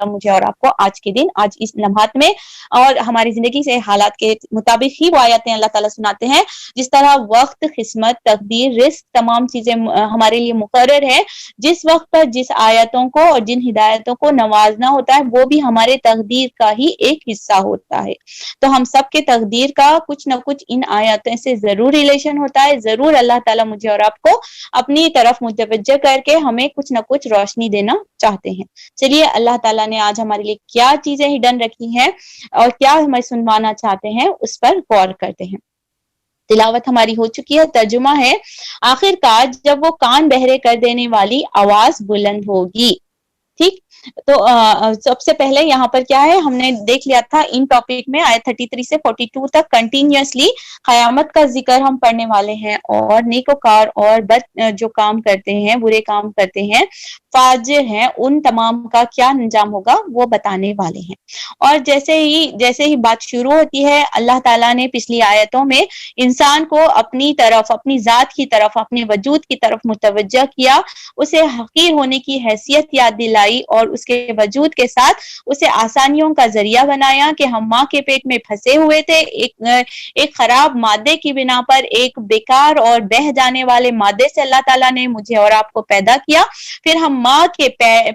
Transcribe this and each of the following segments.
مجھے اور آپ کو آج کے دن آج اس لمحات میں اور ہماری زندگی سے حالات کے مطابق ہی وہ آیتیں اللہ تعالیٰ سناتے ہیں. جس طرح وقت، قسمت، تقدیر، رزق تمام چیزیں ہمارے لیے مقرر ہے. جس وقت پر جس آیتوں کو اور جن ہدایتوں کو نوازنا ہوتا ہے وہ بھی ہمارے تقدیر کا ہی ایک حصہ ہوتا ہے. تو ہم سب کے تقدیر کا کچھ نہ کچھ ان آیاتوں سے ضرور ریلیشن ہوتا ہے. ضرور اللہ تعالیٰ مجھے اور آپ کو اپنی طرف متوجہ کر کے ہمیں کچھ نہ کچھ روشنی دینا چاہتے ہیں. چلیے اللہ تعالیٰ نے آج ہمارے لیے کیا چیزیں ہڈن رکھی ہیں اور کیا ہمیں سنوانا چاہتے ہیں اس پر غور کرتے ہیں. تلاوت ہماری ہو چکی ہے. ترجمہ ہے آخر کار جب وہ کان بہرے کر دینے والی آواز بلند ہوگی. ٹھیک، تو سب سے پہلے یہاں پر کیا ہے، ہم نے دیکھ لیا تھا ان ٹاپک میں آیت 33 سے 42 تک کنٹینیوسلی قیامت کا ذکر ہم پڑھنے والے ہیں اور نیکوکار اور بد جو کام کرتے ہیں، برے کام کرتے ہیں، فاجر ہیں، ان تمام کا کیا انجام ہوگا وہ بتانے والے ہیں. اور جیسے ہی بات شروع ہوتی ہے اللہ تعالیٰ نے پچھلی آیتوں میں انسان کو اپنی طرف، اپنی ذات کی طرف، اپنے وجود کی طرف متوجہ کیا، اسے حقیر ہونے کی حیثیت یاد دلائی اور اس کے وجود کے ساتھ اسے آسانیوں کا ذریعہ بنایا کہ ہم ماں کے پیٹ میں پھنسے ہوئے تھے ایک خراب مادے کی بنا پر، ایک بیکار اور بہہ جانے والے مادے سے اللہ تعالیٰ نے مجھے اور آپ کو پیدا کیا. پھر ہم ماں کے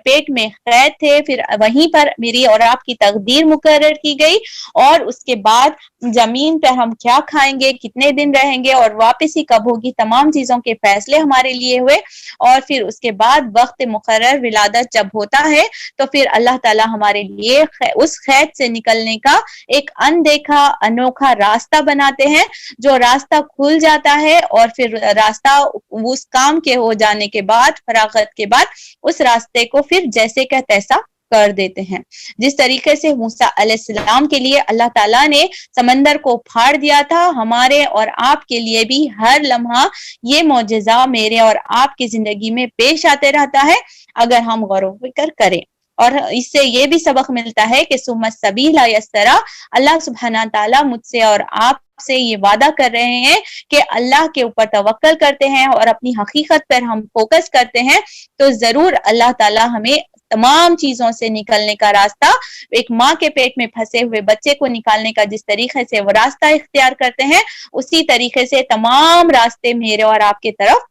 پیٹ میں قید تھے، پھر وہیں پر میری اور آپ کی تقدیر مقرر کی گئی اور اس کے بعد زمین پر ہم کیا کھائیں گے، کتنے دن رہیں گے اور واپسی کب ہوگی، تمام چیزوں کے فیصلے ہمارے لیے ہوئے. اور پھر اس کے بعد وقت مقرر ولادت جب ہوتا ہے تو پھر اللہ تعالیٰ ہمارے لیے اس قید سے نکلنے کا ایک اندیکھا انوکھا راستہ بناتے ہیں، جو راستہ کھل جاتا ہے اور پھر راستہ اس کام کے ہو جانے کے بعد، فراغت کے بعد اس راستے کو پھر جیسے کہ تیسا کر دیتے ہیں. جس طریقے سے موسیٰ علیہ السلام کے لیے اللہ تعالیٰ نے سمندر کو پھاڑ دیا تھا، ہمارے اور آپ کے لیے بھی ہر لمحہ یہ معجزہ میرے اور آپ کی زندگی میں پیش آتے رہتا ہے اگر ہم غور و فکر کریں. اور اس سے یہ بھی سبق ملتا ہے کہ ثم السبیل یسرا، اللہ سبحانہ تعالیٰ مجھ سے اور آپ سے یہ وعدہ کر رہے ہیں کہ اللہ کے اوپر توکل کرتے ہیں اور اپنی حقیقت پر ہم فوکس کرتے ہیں تو ضرور اللہ تعالیٰ ہمیں تمام چیزوں سے نکلنے کا راستہ، ایک ماں کے پیٹ میں پھنسے ہوئے بچے کو نکالنے کا جس طریقے سے وہ راستہ اختیار کرتے ہیں اسی طریقے سے تمام راستے میرے اور آپ کے طرف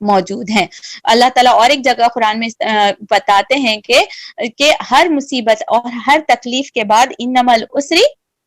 موجود ہیں. اللہ تعالیٰ اور ایک جگہ قرآن میں بتاتے ہیں کہ ہر مصیبت اور ہر تکلیف کے بعد انما العسر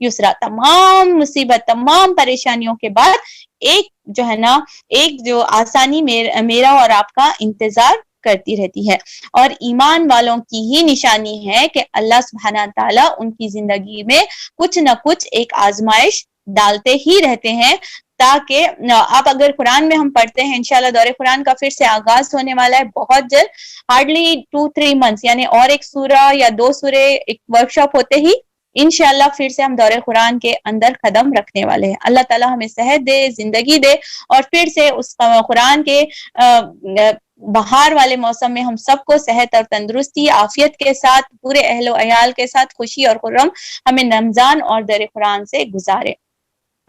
یسرا، تمام مصیبت، تمام پریشانیوں کے بعد ایک جو ہے نا، ایک جو آسانی میرا اور آپ کا انتظار کرتی رہتی ہے. اور ایمان والوں کی ہی نشانی ہے کہ اللہ سبحانہ تعالیٰ ان کی زندگی میں کچھ نہ کچھ ایک آزمائش ڈالتے ہی رہتے ہیں، تاکہ آپ اگر قرآن میں ہم پڑھتے ہیں انشاءاللہ دور قرآن کا پھر سے آغاز ہونے والا ہے بہت جلد، ہارڈلی 2-3 months، یعنی اور ایک سورہ یا 2 سورے ایک ورکشاپ ہوتے ہی انشاءاللہ پھر سے ہم دور قرآن کے اندر قدم رکھنے والے ہیں. اللہ تعالیٰ ہمیں صحت دے، زندگی دے اور پھر سے اس قرآن کے بہار والے موسم میں ہم سب کو صحت اور تندرستی، عافیت کے ساتھ، پورے اہل و عیال کے ساتھ خوشی اور خرم ہمیں رمضان اور در قرآن سے گزارے.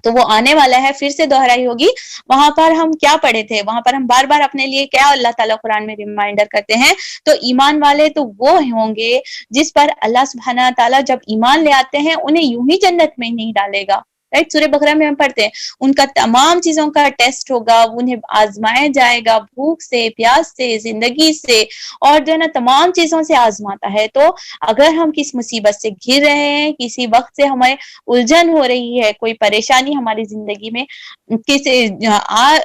تو وہ آنے والا ہے، پھر سے دہرائی ہوگی. وہاں پر ہم کیا پڑھے تھے، وہاں پر ہم بار بار اپنے لیے کیا اللہ تعالیٰ قرآن میں ریمائنڈر کرتے ہیں. تو ایمان والے تو وہ ہوں گے جس پر اللہ سبحانہ تعالیٰ جب ایمان لے آتے ہیں انہیں یوں ہی جنت میں نہیں ڈالے گا. رائٹ، سورہ بقرہ میں ہم پڑھتے ہیں ان کا تمام چیزوں کا ٹیسٹ ہوگا، انہیں آزمایا جائے گا، بھوک سے، پیاس سے، زندگی سے، اور جو ہے نا تمام چیزوں سے آزماتا ہے. تو اگر ہم کس مصیبت سے گھر رہے ہیں، کسی وقت سے ہمیں الجھن ہو رہی ہے، کوئی پریشانی ہماری زندگی میں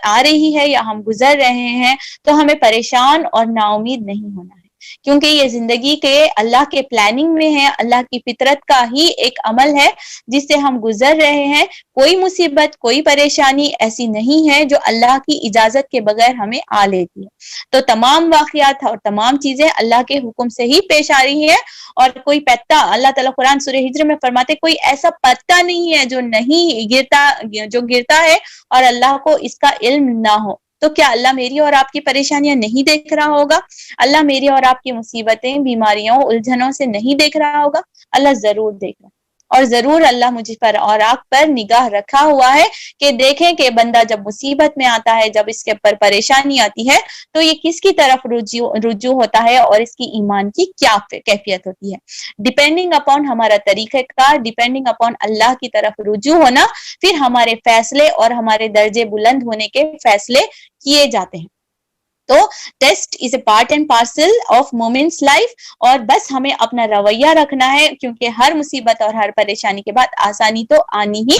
آ رہی ہے یا ہم گزر رہے ہیں، تو ہمیں پریشان اور نا امید نہیں ہونا ہے، کیونکہ یہ زندگی کے اللہ کے پلاننگ میں ہے، اللہ کی فطرت کا ہی ایک عمل ہے جس سے ہم گزر رہے ہیں. کوئی مصیبت، کوئی پریشانی ایسی نہیں ہے جو اللہ کی اجازت کے بغیر ہمیں آ لیتی ہے. تو تمام واقعات اور تمام چیزیں اللہ کے حکم سے ہی پیش آ رہی ہیں. اور کوئی پتا، اللہ تعالیٰ قرآن سورہ ہجر میں فرماتے کوئی ایسا پتا نہیں ہے جو نہیں گرتا، جو گرتا ہے اور اللہ کو اس کا علم نہ ہو. تو کیا اللہ میری اور آپ کی پریشانیاں نہیں دیکھ رہا ہوگا؟ اللہ میری اور آپ کی مصیبتیں، بیماریوں، الجھنوں سے نہیں دیکھ رہا ہوگا؟ اللہ ضرور دیکھ رہا ہے. اور ضرور اللہ مجھ پر اور آپ پر نگاہ رکھا ہوا ہے کہ دیکھیں کہ بندہ جب مصیبت میں آتا ہے، جب اس کے پر پریشانی آتی ہے تو یہ کس کی طرف رجوع ہوتا ہے اور اس کی ایمان کی کیا کیفیت ہوتی ہے. ڈیپینڈنگ اپون ہمارا طریقہ کار، ڈیپینڈنگ اپون اللہ کی طرف رجوع ہونا، پھر ہمارے فیصلے اور ہمارے درجے بلند ہونے کے فیصلے کیے جاتے ہیں. تو test is a part and parcel of moments life, اور بس ہمیں اپنا رویہ رکھنا ہے، کیونکہ ہر مصیبت اور ہر پریشانی کے بعد آسانی تو آنی ہی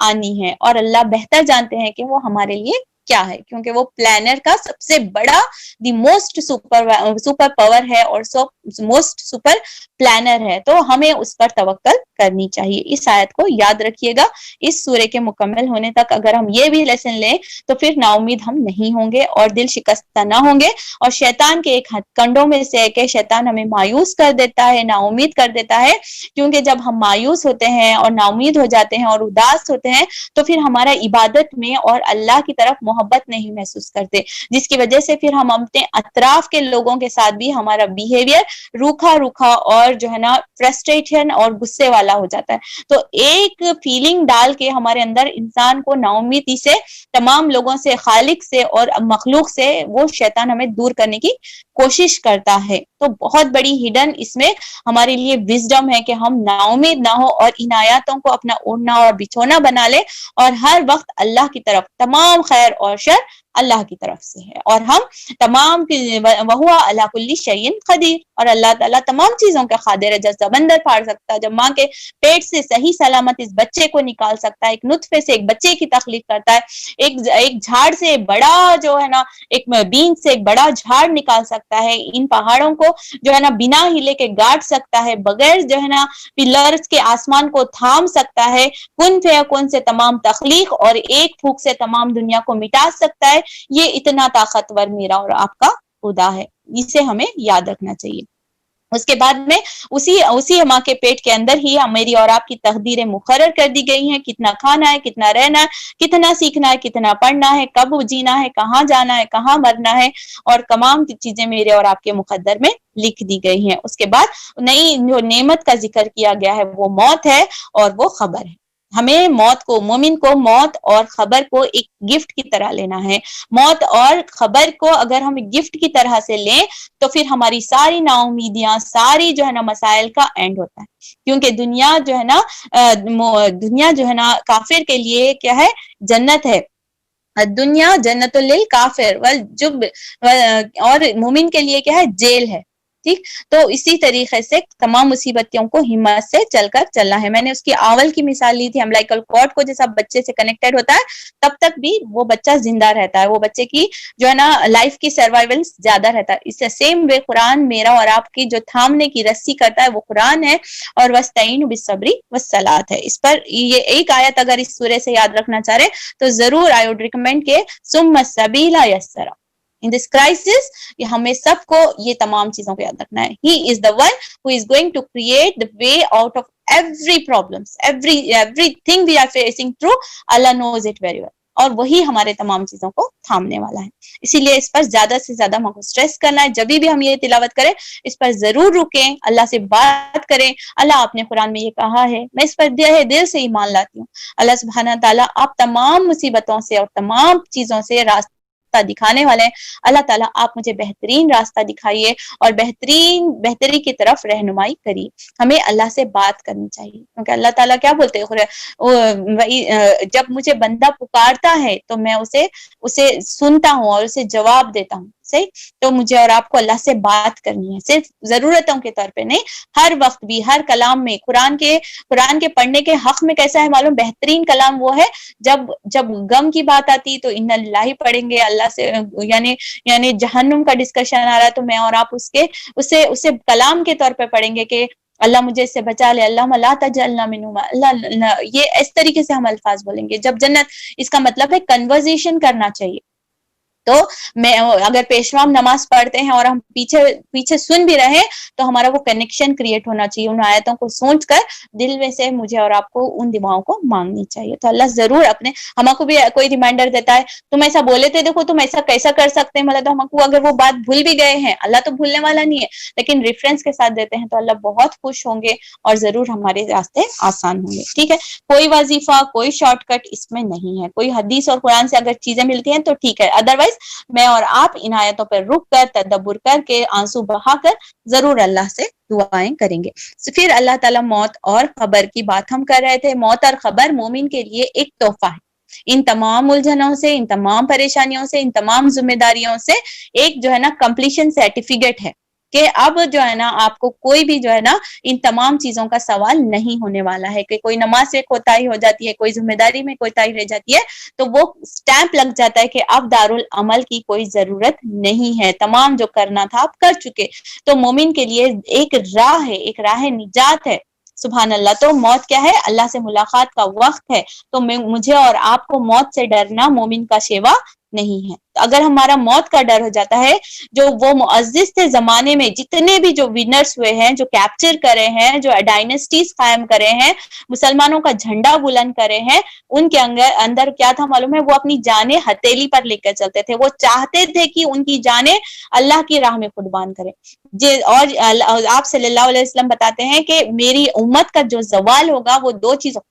آنی ہے، اور اللہ بہتر جانتے ہیں کہ وہ ہمارے لیے کیا ہے، کیونکہ وہ پلانر کا سب سے بڑا دی موسٹ سپر پاور ہے اور موسٹ سپر پلانر ہے. تو ہمیں اس پر توکل کرنی چاہیے. اس آیت کو یاد رکھیے گا. اس سورے کے مکمل ہونے تک اگر ہم یہ بھی لیسن لیں تو پھر نا امید ہم نہیں ہوں گے اور دل شکستہ نہ ہوں گے. اور شیطان کے ایک ہتھ کنڈوں میں سے ہے کہ شیطان ہمیں مایوس کر دیتا ہے، نا امید کر دیتا ہے، کیونکہ جب ہم مایوس ہوتے ہیں اور نا امید ہو جاتے ہیں اور اداس ہوتے ہیں تو پھر ہمارا عبادت میں اور اللہ کی طرف محبت نہیں محسوس کرتے، جس کی وجہ سے پھر ہم اپنے اطراف کے لوگوں کے ساتھ بھی ہمارا بیہیویئر روکھا اور جو ہے نا فرسٹریشن اور غصے والا ہو جاتا ہے. تو ایک فیلنگ ڈال کے ہمارے اندر انسان کو نا امیدی سے، تمام لوگوں سے، خالق سے اور مخلوق سے وہ شیطان ہمیں دور کرنے کی کوشش کرتا ہے. تو بہت بڑی ہڈن اس میں ہمارے لیے وزڈم ہے کہ ہم نا امید نہ ہو اور ان آیاتوں کو اپنا اوڑھنا اور بچھونا بنا لے، اور ہر وقت اللہ کی طرف، تمام خیر اور شر اللہ کی طرف سے ہے، اور ہم تمام وَهُوَ عَلَى كُلِّ شَيْءٍ قدیر، اور اللہ تعالیٰ تمام چیزوں کا قادر ہے. جب سمندر پھاڑ سکتا ہے، جب ماں کے پیٹ سے صحیح سلامت اس بچے کو نکال سکتا ہے، ایک نطفے سے ایک بچے کی تخلیق کرتا ہے، ایک جھاڑ سے بڑا جو ہے نا، ایک بین سے ایک بڑا جھاڑ نکال سکتا ہے، ان پہاڑوں کو جو ہے نا بنا ہلے کے گاڑ سکتا ہے، بغیر جو ہے نا پلرز کے آسمان کو تھام سکتا ہے، کن فیکون سے تمام تخلیق اور ایک پھونک سے تمام دنیا کو مٹا سکتا ہے. یہ اتنا طاقتور میرا اور آپ کا خدا ہے. اسے ہمیں یاد رکھنا چاہیے. اس کے بعد میں اسی ماں کے پیٹ کے اندر ہی میری اور آپ کی تقدیریں مقرر کر دی گئی ہیں. کتنا کھانا ہے، کتنا رہنا ہے، کتنا سیکھنا ہے، کتنا پڑھنا ہے، کب جینا ہے، کہاں جانا ہے، کہاں مرنا ہے، اور تمام چیزیں میرے اور آپ کے مقدر میں لکھ دی گئی ہیں. اس کے بعد نئی جو نعمت کا ذکر کیا گیا ہے وہ موت ہے اور وہ خبر ہے. ہمیں موت کو، مومن کو موت اور خبر کو ایک گفٹ کی طرح لینا ہے. موت اور خبر کو اگر ہم گفٹ کی طرح سے لیں تو پھر ہماری ساری نا امیدیاں، ساری جو ہے نا مسائل کا اینڈ ہوتا ہے. کیونکہ دنیا جو ہے نا کافر کے لیے کیا ہے؟ جنت ہے. دنیا جنت للکافر والجب، اور مومن کے لیے کیا ہے؟ جیل ہے. ٹھیک، تو اسی طریقے سے تمام مصیبتوں کو ہمت سے چل کر چلنا ہے. میں نے اس کی آول کی مثال لی تھی. امبلائکل کارڈ کو جیسا بچے سے کنیکٹڈ ہوتا ہے تب تک بھی وہ بچہ زندہ رہتا ہے، وہ بچے کی جو ہے نا لائف کی سروائیول زیادہ رہتا ہے. اس سے سیم وے قرآن میرا اور آپ کی جو تھامنے کی رسی کرتا ہے وہ قرآن ہے، اور وَاسْتَعِينُوا بِالصَّبْرِ وَالصَّلَاةِ ہے. اس پر یہ ایک آیت اگر اس سورے سے یاد رکھنا چاہ رہے تو ضرور آئی وڈ ریکمینڈ کہ ثُمَّ السَّبِيلَ يَسَّرَ. In this crisis ہمیں سب کو یہ تمام چیزوں کو یاد رکھنا ہے. He is the one who is going to create the way out of every problems, everything we are facing through. Allah knows it very well. اور وہی ہمارے تمام چیزوں کو تھامنے والا ہے. اسی لیے اس پر زیادہ سے زیادہ ہم کو اسٹریس کرنا ہے. جب بھی ہم یہ تلاوت کریں اس پر ضرور رکیں، اللہ سے بات کریں. اللہ آپ نے قرآن میں یہ کہا ہے، میں اس پر دل سے ایمان لاتی ہوں. اللہ سبحانہ تعالیٰ آپ تمام مصیبتوں سے اور تمام چیزوں سے راستہ دکھانے والے ہیں. اللہ تعالیٰ آپ مجھے بہترین راستہ دکھائیے اور بہتری کی طرف رہنمائی کریے. ہمیں اللہ سے بات کرنی چاہیے، کیونکہ اللہ تعالیٰ کیا بولتے ہیں؟ جب مجھے بندہ پکارتا ہے تو میں اسے سنتا ہوں اور اسے جواب دیتا ہوں. صحیح، تو مجھے اور آپ کو اللہ سے بات کرنی ہے، صرف ضرورتوں کے طور پہ نہیں، ہر وقت بھی، ہر کلام میں. قرآن کے پڑھنے کے حق میں کیسا ہے معلوم؟ بہترین کلام وہ ہے جب غم کی بات آتی تو ان اللہ پڑھیں گے، اللہ سے یعنی جہنم کا ڈسکشن آ رہا ہے تو میں اور آپ اسے کلام کے طور پہ پڑھیں گے کہ اللہ مجھے اس سے بچا لے، اللہ لا تجعلنا منہم، اللہ، یہ اس طریقے سے ہم الفاظ بولیں گے. جب جنت، اس کا مطلب ہے کنورزیشن کرنا چاہیے. تو میں اگر پیشوام نماز پڑھتے ہیں اور ہم پیچھے پیچھے سن بھی رہے تو ہمارا وہ کنیکشن کریٹ ہونا چاہیے، ان آیتوں کو سوچ کر دل میں سے مجھے اور آپ کو ان دعاؤں کو مانگنی چاہیے. تو اللہ ضرور اپنے ہم کو بھی کوئی ریمائنڈر دیتا ہے تم ایسا بولے تھے، دیکھو تم ایسا کیسا کر سکتے ہیں، مطلب تو ہم کو اگر وہ بات بھول بھی گئے ہیں، اللہ تو بھولنے والا نہیں ہے لیکن ریفرنس کے ساتھ دیتے ہیں تو اللہ بہت خوش ہوں گے اور ضرور ہمارے راستے آسان ہوں گے. ٹھیک ہے، کوئی وظیفہ کوئی شارٹ کٹ اس میں نہیں ہے، کوئی حدیث اور قرآن سے اگر چیزیں ملتی ہیں تو ٹھیک ہے، ادروائز میں اور آپ ان آیتوں پر رک کر تدبر کر کے آنسو بہا کر ضرور اللہ سے دعائیں کریں گے. پھر اللہ تعالیٰ موت اور خبر کی بات ہم کر رہے تھے. موت اور خبر مومن کے لیے ایک تحفہ ہے. ان تمام الجھنوں سے، ان تمام پریشانیوں سے، ان تمام ذمہ داریوں سے ایک جو ہے نا کمپلیشن سرٹیفکیٹ ہے کہ اب جو ہے نا آپ کو کوئی بھی جو ہے نا ان تمام چیزوں کا سوال نہیں ہونے والا ہے کہ کوئی نماز سے کوتاہی ہو جاتی ہے، کوئی ذمہ داری میں کوتاہی رہ جاتی ہے تو وہ سٹیمپ لگ جاتا ہے کہ اب دارالعمل کی کوئی ضرورت نہیں ہے، تمام جو کرنا تھا آپ کر چکے. تو مومن کے لیے ایک راہ ہے، ایک راہ نجات ہے. سبحان اللہ. تو موت کیا ہے؟ اللہ سے ملاقات کا وقت ہے. تو مجھے اور آپ کو موت سے ڈرنا مومن کا شیوا نہیں ہے. اگر ہمارا موت کا ڈر ہو جاتا ہے، جو وہ معزز تھے زمانے میں، جتنے بھی جو ونرز ہوئے ہیں، جو کیپچر کرے ہیں، جو ڈائنیسٹیز قائم کرے ہیں، مسلمانوں کا جھنڈا بلند کرے ہیں، ان کے اندر کیا تھا معلوم ہے؟ وہ اپنی جانیں ہتھیلی پر لے کر چلتے تھے. وہ چاہتے تھے کہ ان کی جانیں اللہ کی راہ میں قربان کریں. اور آپ صلی اللہ علیہ وسلم بتاتے ہیں کہ میری امت کا جو زوال ہوگا وہ دو چیزوں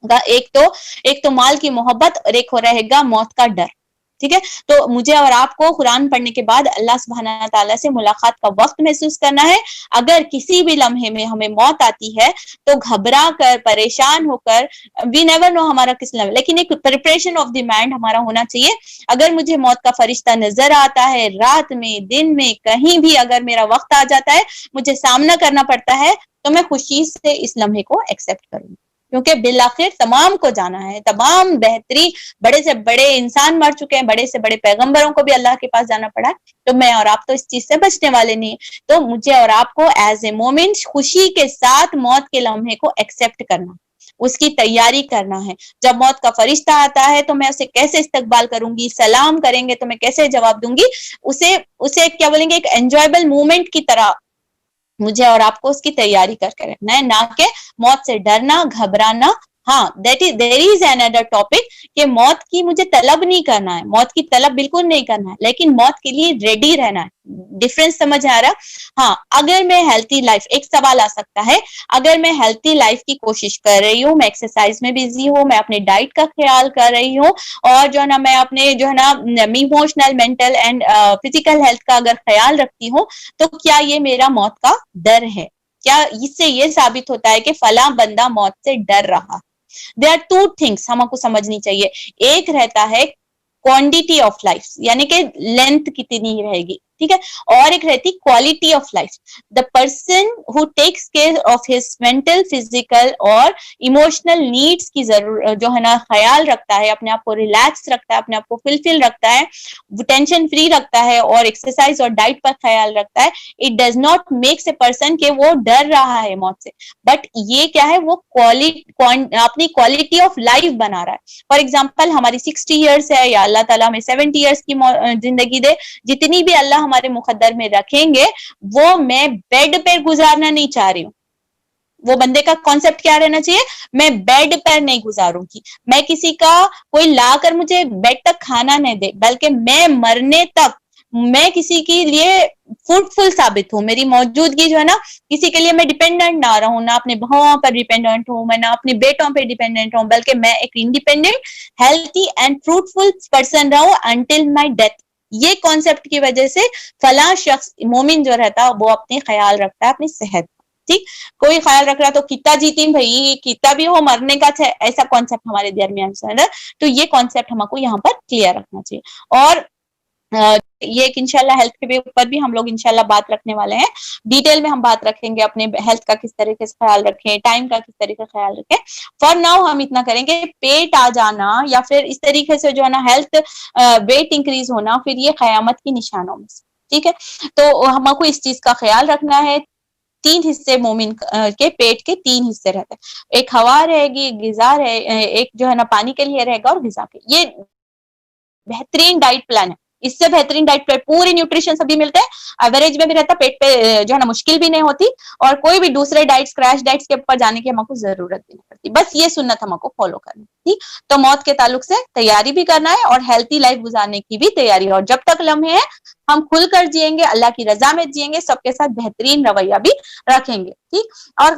کا، ایک تو مال کی محبت اور ایک ہو رہے گا موت کا ڈر. ٹھیک ہے، تو مجھے اور آپ کو قرآن پڑھنے کے بعد اللہ سبحانہ تعالیٰ سے ملاقات کا وقت محسوس کرنا ہے. اگر کسی بھی لمحے میں ہمیں موت آتی ہے تو گھبرا کر، پریشان ہو کر، وی نیور نو ہمارا کس لمحے، لیکن ایک پریپریشن آف دی مائنڈ ہمارا ہونا چاہیے. اگر مجھے موت کا فرشتہ نظر آتا ہے، رات میں، دن میں، کہیں بھی اگر میرا وقت آ جاتا ہے، مجھے سامنا کرنا پڑتا ہے، تو میں خوشی سے اس لمحے کو ایکسپٹ کروں، کیونکہ بالآخر تمام کو جانا ہے. تمام بہترین بڑے سے بڑے انسان مر چکے ہیں، بڑے سے بڑے پیغمبروں کو بھی اللہ کے پاس جانا پڑا ہے. تو میں اور آپ تو اس چیز سے بچنے والے نہیں. تو مجھے اور آپ کو ایز اے مومن خوشی کے ساتھ موت کے لمحے کو ایکسپٹ کرنا، اس کی تیاری کرنا ہے. جب موت کا فرشتہ آتا ہے تو میں اسے کیسے استقبال کروں گی، سلام کریں گے تو میں کیسے جواب دوں گی، اسے کیا بولیں گے، ایک انجوائبل مومنٹ کی طرح مجھے اور آپ کو اس کی تیاری کر کے رکھنا ہے، نہ کہ موت سے ڈرنا، گھبرانا. ہاں there is another topic کہ موت کی مجھے طلب نہیں کرنا ہے، موت کی طلب بالکل نہیں کرنا ہے، لیکن موت کے لیے ریڈی رہنا ہے. ڈفرینس سمجھ آ رہا؟ ہاں، اگر میں ہیلتھی لائف، ایک سوال آ سکتا ہے، اگر میں ہیلتھی لائف کی کوشش کر رہی ہوں، میں ایکسرسائز میں بزی ہوں، میں اپنے ڈائٹ کا خیال کر رہی ہوں، اور جو ہے نا میں اپنے جو ہے نا emotional, mental and physical health کا اگر خیال رکھتی ہوں، تو کیا یہ میرا موت کا ڈر ہے؟ کیا اس سے یہ ثابت ہوتا ہے کہ فلاں بندہ موت سے ڈر رہا؟ There are two things ہم کو سمجھنی چاہیے. ایک رہتا ہے کوانٹٹی آف لائف، یعنی کہ لینتھ کتنی رہے گی، ٹھیک ہے، اور ایک رہتی quality of life. The person who takes care of his mental, physical اور ایموشنل نیڈس کی ضرورت جو ہے نا خیال رکھتا ہے، اپنے آپ کو ریلیکس رکھتا ہے، اپنے آپ کو فلفل رکھتا ہے، ٹینشن فری رکھتا ہے، اور ایکسرسائز اور ڈائٹ پر خیال رکھتا ہے. It does not makes a person کہ وہ ڈر رہا ہے موت سے، بٹ یہ کیا ہے، وہ اپنی کوالٹی آف لائف بنا رہا ہے. فار ایگزامپل ہماری 60 ایئرس ہے، یا اللہ تعالیٰ ہمیں 70 ایئرس کی زندگی دے، جتنی بھی اللہ ہمارے مقدر میں رکھیں گے وہ میں بیڈ پہ گزارنا نہیں چاہ رہی ہوں. وہ بندے کا کانسیپٹ کیا رہنا چاہیے؟ میں بیڈ پر نہیں گزاروں گی، میں کسی کا کوئی لا کر مجھے بیڈ تک کھانا نہیں دے، بلکہ میں مرنے تک میں کسی کے لیے فروٹفل ثابت ہوں. میری موجودگی جو ہے نا، کسی کے لیے میں ڈیپینڈنٹ نہ رہوں، نہ اپنے بہوؤں پر ڈیپینڈنٹ ہوں، میں نہ اپنے بیٹوں پہ ڈیپینڈنٹ ہوں، بلکہ میں ایک independent, healthy and fruitful person رہوں انٹل مائی ڈیتھ. یہ کانسیپٹ کی وجہ سے فلاں شخص مومن جو رہتا ہے وہ اپنے خیال رکھتا ہے اپنی صحت. ٹھیک، کوئی خیال رکھ رہا تو کتا جیتی بھائی، کتا بھی ہو مرنے کا ایسا کانسیپٹ ہمارے درمیان سے. تو یہ کانسیپٹ ہم کو یہاں پر کلیئر رکھنا چاہیے. اور یہ ایک انشاءاللہ ہیلتھ کے اوپر بھی ہم لوگ انشاءاللہ بات رکھنے والے ہیں، ڈیٹیل میں ہم بات رکھیں گے، اپنے ہیلتھ کا کس طریقے سے خیال رکھیں، ٹائم کا کس طریقے سے خیال رکھیں. فار ناؤ ہم اتنا کریں گے، پیٹ آ جانا یا پھر اس طریقے سے جو ہے نا ہیلتھ ویٹ انکریز ہونا، پھر یہ قیامت کی نشانوں میں سے. ٹھیک ہے، تو ہم کو اس چیز کا خیال رکھنا ہے. 3 حصے مومن کے پیٹ کے 3 حصے رہتے ہیں، ایک ہوا رہے گی، ایک غذا رہے، ایک جو ہے نا پانی کے لیے رہے گا، اور غذا کے. یہ بہترین ڈائٹ پلان ہے. اس سے بہترین ڈائٹ پہ پوری نیوٹریشن سبھی ملتے ہیں، ایوریج میں بھی رہتا، پیٹ پہ جو ہے نا مشکل بھی نہیں ہوتی، اور کوئی بھی دوسرے ڈائٹس کریش ڈائٹس کے اوپر جانے کی ہم کو ضرورت بھی نہیں پڑتی، بس یہ سنت ہم کو فالو کرنی ٹھیک۔ تو موت کے تعلق سے تیاری بھی کرنا ہے اور ہیلتھی لائف گزارنے کی بھی تیاری ہے، اور جب تک لمحے ہیں ہم کھل کر جیئیں گے، اللہ کی رضا میں جیئیں گے، سب کے ساتھ بہترین رویہ بھی رکھیں گے ٹھیک۔ اور